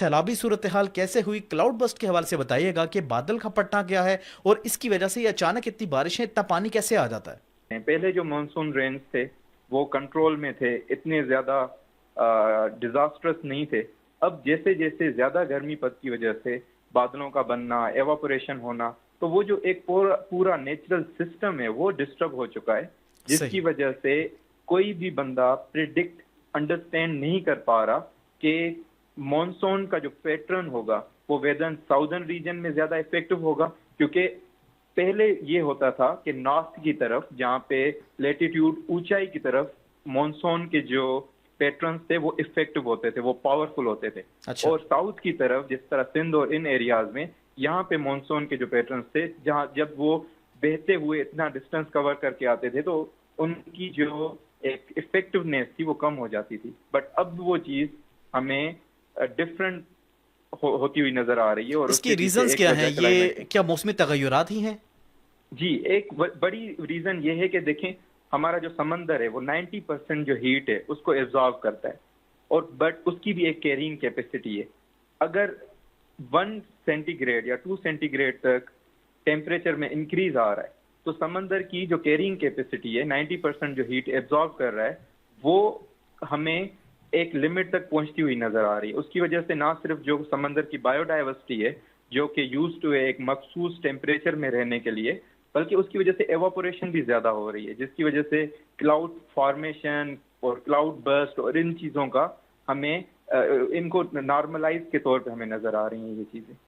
सैलाबी सूरत हाल कैसे हुई, cloud burst के हवाले से बताइएगा कि बादल का पट्टा क्या है और इसकी वजह से ये अचानक इतनी बारिशें, इतना पानी कैसे आ जाता है। पहले जो मानसून रेंज थे वो कंट्रोल में थे, इतने ज्यादा डिजास्टर्स नहीं थे। अब जैसे जैसे ज्यादा गर्मीपद की वजह से बादलों का बनना, एवापोरेशन होना, तो वो जो एक पूरा पूरा नेचुरल सिस्टम है वो डिस्टर्ब हो चुका है, जिसकी सही। वजह से कोई भी बंदा प्रिडिक्ट अंडरस्टैंड नहीं कर पा रहा कि मॉनसून का जो पैटर्न होगा वो वेदर साउदर्न रीजन में ज्यादा इफेक्टिव होगा, क्योंकि पहले ये होता था कि नॉर्थ की तरफ, जहाँ पे लेटीट्यूड ऊंचाई की तरफ, मॉनसून के जो पैटर्न्स थे वो इफेक्टिव होते थे, वो पावरफुल होते थे। अच्छा। और साउथ की तरफ, जिस तरह सिंध और इन एरियाज में, यहाँ पे मॉनसून के जो पैटर्न्स थे, जहाँ जब वो बहते हुए इतना डिस्टेंस कवर करके आते थे तो उनकी जो एक इफेक्टिवनेस थी वो कम हो जाती थी। बट अब वो चीज हमें डिफरेंट होती हुई नजर आ रही है, और इसके उसके पीछे रीजंस एक क्या वजह हैं, क्लाइमेट ये है। क्या मौसमी तगय्युरात ही हैं। जी, एक बड़ी रीजन ये है कि देखें, हमारा जो समंदर है वो 90% जो हीट है उसको एब्जॉर्ब करता है, और बट उसकी भी एक कैरिंग कैपेसिटी है। अगर 1 सेंटीग्रेड या 2 सेंटीग्रेड तक टेम्परेचर में इंक्रीज आ रहा है तो समंदर की जो कैरिंग कैपेसिटी है, 90% जो हीट एब्जॉर्ब कर रहा है, वो हमें एक लिमिट तक पहुंचती हुई नजर आ रही है। उसकी वजह से ना सिर्फ जो समंदर की बायोडाइवर्सिटी है, जो कि यूज टू है एक मखसूस टेम्परेचर में रहने के लिए, बल्कि उसकी वजह से एवापोरेशन भी ज्यादा हो रही है, जिसकी वजह से क्लाउड फॉर्मेशन और क्लाउड बर्स्ट और इन चीजों का हमें इनको नॉर्मलाइज के तौर पे हमें नजर आ रही हैं ये चीजें।